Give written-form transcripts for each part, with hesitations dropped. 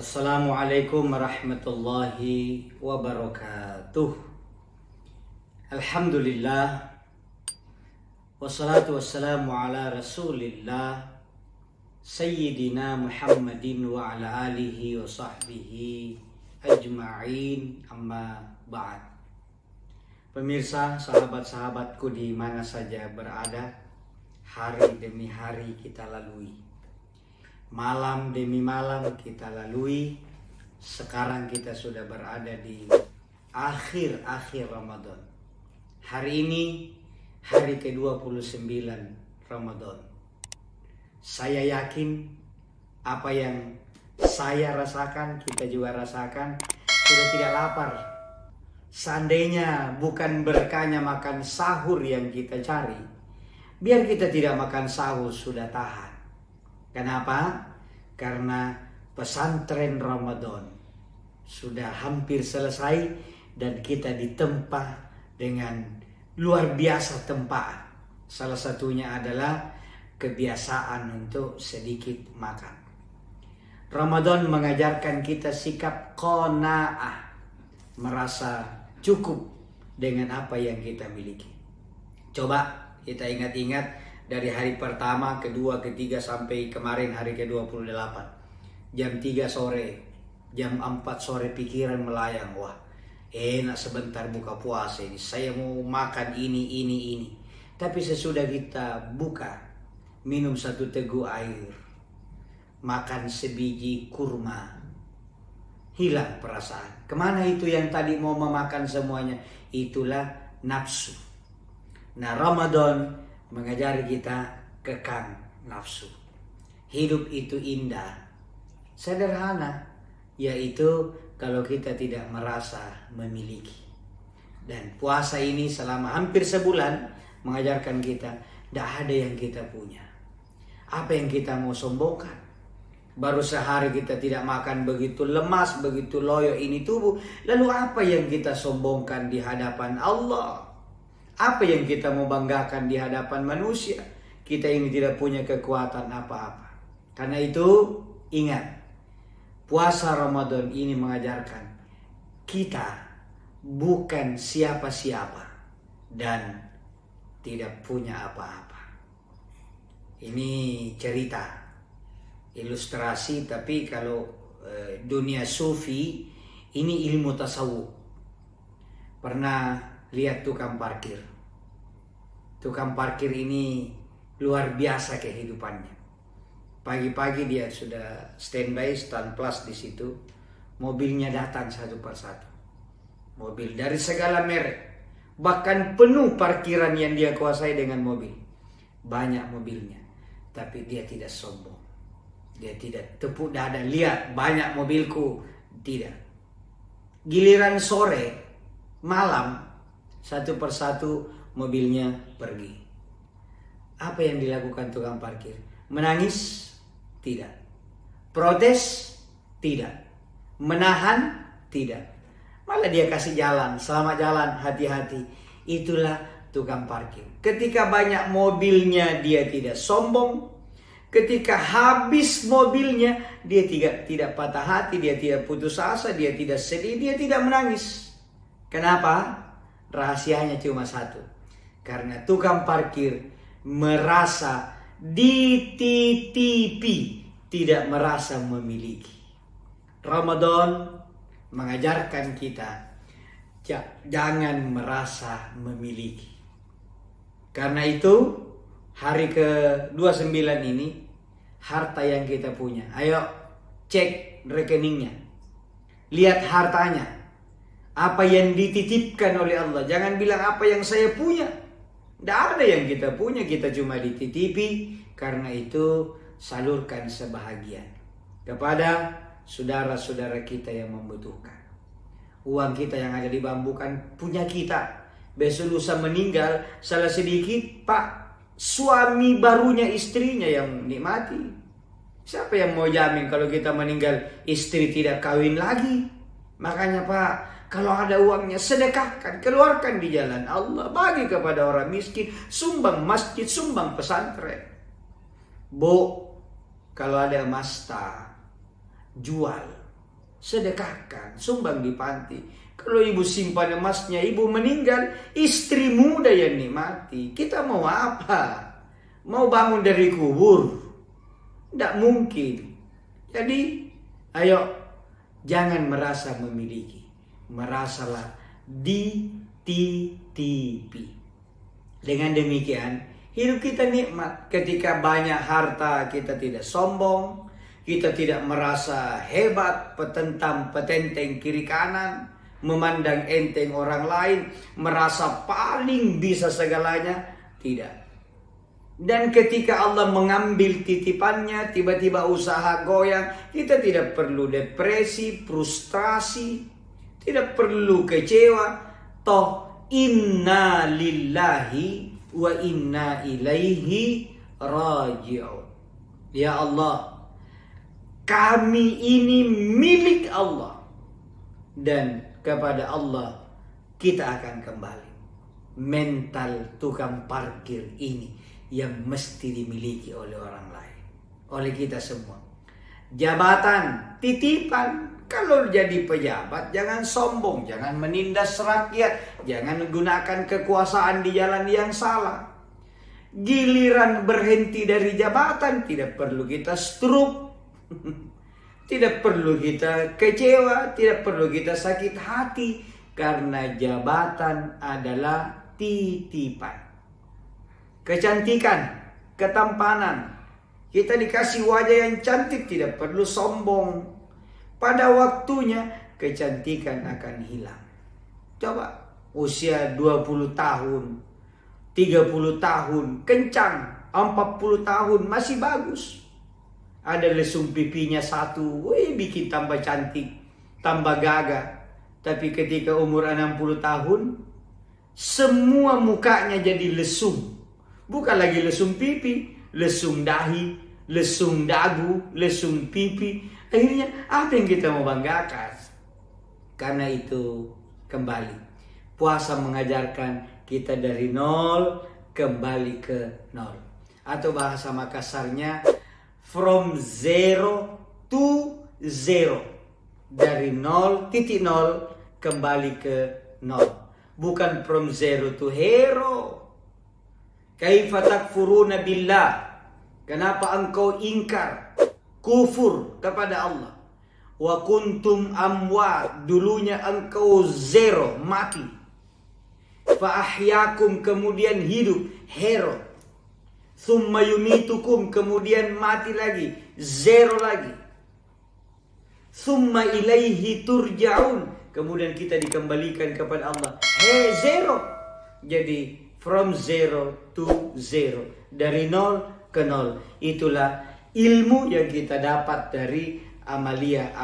Assalamualaikum warahmatullahi wabarakatuh. Alhamdulillah, wassalatu wassalamu ala rasulillah Sayyidina Muhammadin wa ala alihi wa sahbihi ajma'in, amma ba'd. Pemirsa, sahabat-sahabatku di mana saja berada, hari demi hari kita lalui, malam demi malam kita lalui. Sekarang kita sudah berada di akhir-akhir Ramadan. Hari ini hari ke-29 Ramadan. Saya yakin apa yang saya rasakan, kita juga rasakan, sudah tidak lapar. Seandainya bukan berkahnya makan sahur yang kita cari, biar kita tidak makan sahur sudah tahan. Kenapa? Karena pesantren Ramadan sudah hampir selesai dan kita ditempa dengan luar biasa tempaan. Salah satunya adalah kebiasaan untuk sedikit makan. Ramadan mengajarkan kita sikap qanaah, merasa cukup dengan apa yang kita miliki. Coba kita ingat-ingat dari hari pertama, kedua, ketiga sampai kemarin hari ke-28. Jam 3 sore, jam 4 sore pikiran melayang. Wah, enak sebentar buka puasa ini. Saya mau makan ini. Tapi sesudah kita buka, minum 1 teguk air, makan sebiji kurma, hilang perasaan. Kemana itu yang tadi mau memakan semuanya? Itulah nafsu. Nah, Ramadan mengajari kita kekang nafsu. Hidup itu indah, sederhana, yaitu kalau kita tidak merasa memiliki. Dan puasa ini selama hampir sebulan mengajarkan kita tidak ada yang kita punya. Apa yang kita mau sombongkan? Baru sehari kita tidak makan, begitu lemas, begitu loyo ini tubuh. Lalu apa yang kita sombongkan di hadapan Allah? Apa yang kita mau banggakan di hadapan manusia? Kita ini tidak punya kekuatan apa-apa. Karena itu ingat, puasa Ramadan ini mengajarkan kita bukan siapa-siapa dan tidak punya apa-apa. Ini cerita, ilustrasi, tapi kalau dunia sufi ini ilmu tasawuf. Pernah lihat tukang parkir. Tukang parkir ini luar biasa kehidupannya. Pagi-pagi dia sudah standby, stand plus di situ. Mobilnya datang satu persatu. Mobil dari segala merek. Bahkan penuh parkiran yang dia kuasai dengan mobil. Banyak mobilnya. Tapi dia tidak sombong. Dia tidak tepuk dada, lihat banyak mobilku. Tidak. Giliran sore, malam, satu persatu mobilnya pergi. Apa yang dilakukan tukang parkir? Menangis? Tidak. Protes? Tidak. Menahan? Tidak. Malah dia kasih jalan. Selamat jalan, hati-hati. Itulah tukang parkir. Ketika banyak mobilnya, dia tidak sombong. Ketika habis mobilnya, dia tidak patah hati, dia tidak putus asa, dia tidak sedih, dia tidak menangis. Kenapa? Rahasianya cuma satu. Karena tukang parkir merasa dititipi, tidak merasa memiliki. Ramadan mengajarkan kita jangan merasa memiliki. Karena itu hari ke-29 ini, harta yang kita punya, ayo cek rekeningnya, lihat hartanya. Apa yang dititipkan oleh Allah. Jangan bilang apa yang saya punya. Tidak ada yang kita punya. Kita cuma dititipi. Karena itu salurkan sebahagian kepada saudara-saudara kita yang membutuhkan. Uang kita yang ada di bambu kan punya kita. Besok lusa meninggal, salah sedikit, Pak, suami barunya istrinya yang nikmati. Siapa yang mau jamin kalau kita meninggal istri tidak kawin lagi? Makanya Pak, kalau ada uangnya sedekahkan, keluarkan di jalan Allah, bagi kepada orang miskin, sumbang masjid, sumbang pesantren. Bu, kalau ada emas jual. sedekahkan, sumbang di panti. Kalau ibu simpan emasnya, ibu meninggal, istri muda yang nikmati. Kita mau apa? Mau bangun dari kubur? Tidak mungkin. Jadi, ayo, jangan merasa memiliki. Merasalah dititipi. Dengan demikian, hidup kita nikmat. Ketika banyak harta, kita tidak sombong. Kita tidak merasa hebat, petentang-petenteng kiri kanan, memandang enteng orang lain, merasa paling bisa segalanya. Tidak. Dan ketika Allah mengambil titipannya, tiba-tiba usaha goyang, kita tidak perlu depresi, frustrasi, tidak perlu kecewa. Toh inna lillahi wa inna ilaihi raji'un. Ya Allah, kami ini milik Allah, dan kepada Allah kita akan kembali. Mental tukang parkir ini yang mesti dimiliki oleh orang lain, oleh kita semua. Jabatan, titipan. Kalau jadi pejabat, jangan sombong, jangan menindas rakyat, jangan menggunakan kekuasaan di jalan yang salah. Giliran berhenti dari jabatan, tidak perlu kita stroke, tidak perlu kita kecewa, tidak perlu kita sakit hati, karena jabatan adalah titipan. Kecantikan, ketampanan, kita dikasih wajah yang cantik, tidak perlu sombong. Pada waktunya kecantikan akan hilang. Coba usia 20 tahun, 30 tahun, kencang, 40 tahun masih bagus. Ada lesung pipinya satu, bikin tambah cantik, tambah gagah. Tapi ketika umur 60 tahun, semua mukanya jadi lesung. Bukan lagi lesung pipi, lesung dahi, lesung dagu, lesung pipi. Akhirnya apa yang kita mau banggakan? Karena itu kembali. Puasa mengajarkan kita dari nol kembali ke nol. Atau bahasa Makassarnya, from zero to zero. Dari nol, titik nol, kembali ke nol. Bukan from zero to hero. Kaifa takfuruna billah? Kenapa engkau ingkar, kufur kepada Allah? Wa kuntum amwat, dulunya engkau zero, mati. Fa ahyakum, kemudian hidup, hero. Thumma yumitukum, kemudian mati lagi, zero lagi. Thumma ilaihi turja'un, kemudian kita dikembalikan kepada Allah, zero. Jadi from zero to zero, dari nol ke nol. Itulah ilmu yang kita dapat dari amalia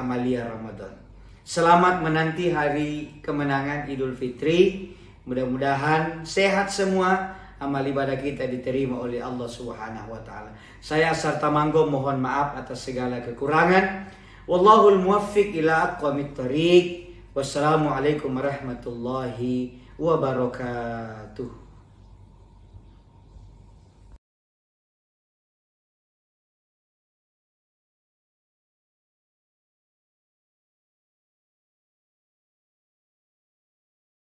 Ramadan. Selamat menanti hari kemenangan Idul Fitri. Mudah-mudahan sehat semua, amal ibadah kita diterima oleh Allah Subhanahu wa taala. Saya Sarta Manggo mohon maaf atas segala kekurangan. Wallahul muwaffiq ila aqwamit thoriq. Wassalamualaikum warahmatullahi wabarakatuh.